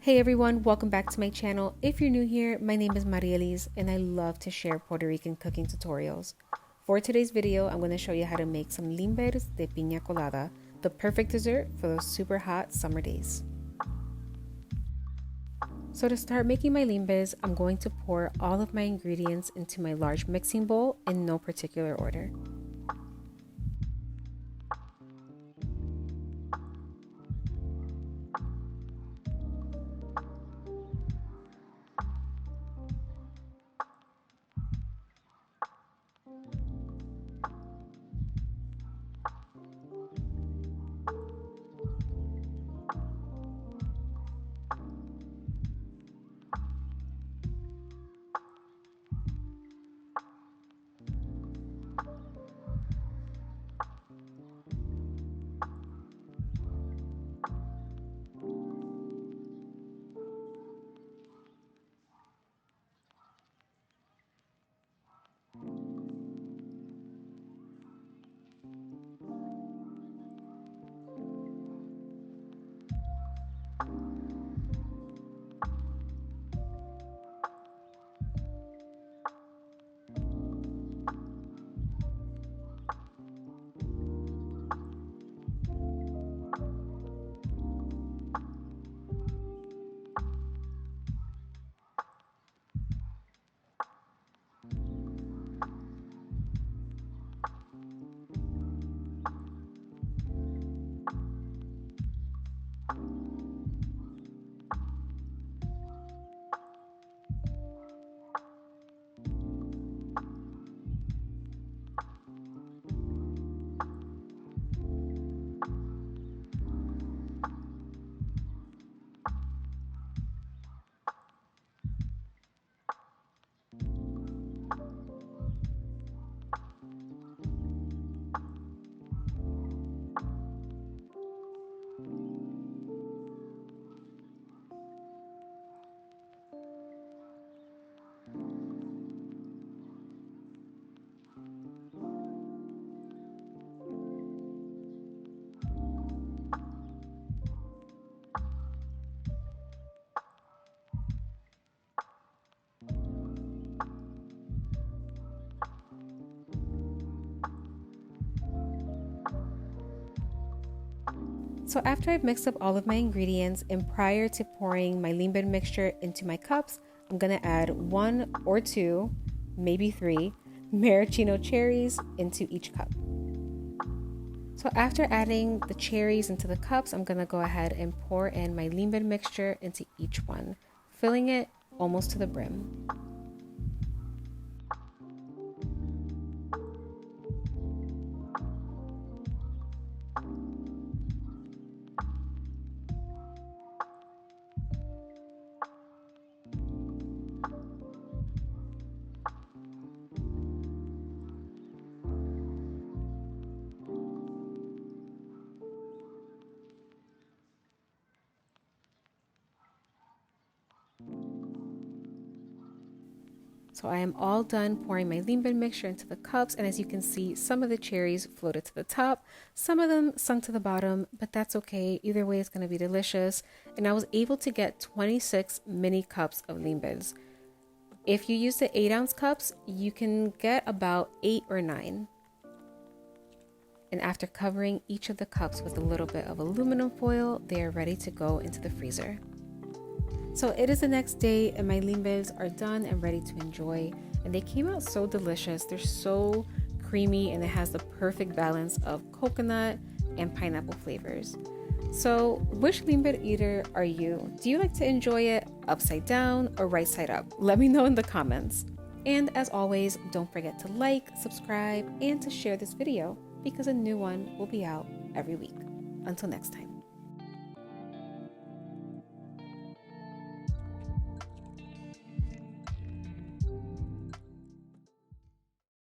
Hey everyone, welcome back to my channel. If you're new here, my name is Marielis and I love to share Puerto Rican cooking tutorials. For today's video, I'm going to show you how to make some limbers de piña colada, the perfect dessert for those super hot summer days. So to start making my limbes, I'm going to pour all of my ingredients into my large mixing bowl in no particular order. So after I've mixed up all of my ingredients and prior to pouring my limber mixture into my cups, I'm going to add 1 or 2, maybe 3 maraschino cherries into each cup. So after adding the cherries into the cups, I'm going to go ahead and pour in my limber mixture into each one, filling it almost to the brim. So I am all done pouring my limber mixture into the cups, and as you can see, some of the cherries floated to the top, some of them sunk to the bottom, but that's okay. Either way, it's going to be delicious. And I was able to get 26 mini cups of limbers. If you use the 8-ounce cups, you can get about 8 or 9. And after covering each of the cups with a little bit of aluminum foil, they are ready to go into the freezer. So it is the next day and my limbes are done and ready to enjoy, and they came out so delicious. They're so creamy and it has the perfect balance of coconut and pineapple flavors. So which limber eater are you? Do you like to enjoy it upside down or right side up? Let me know in the comments. And as always, don't forget to like, subscribe, and to share this video because a new one will be out every week. Until next time.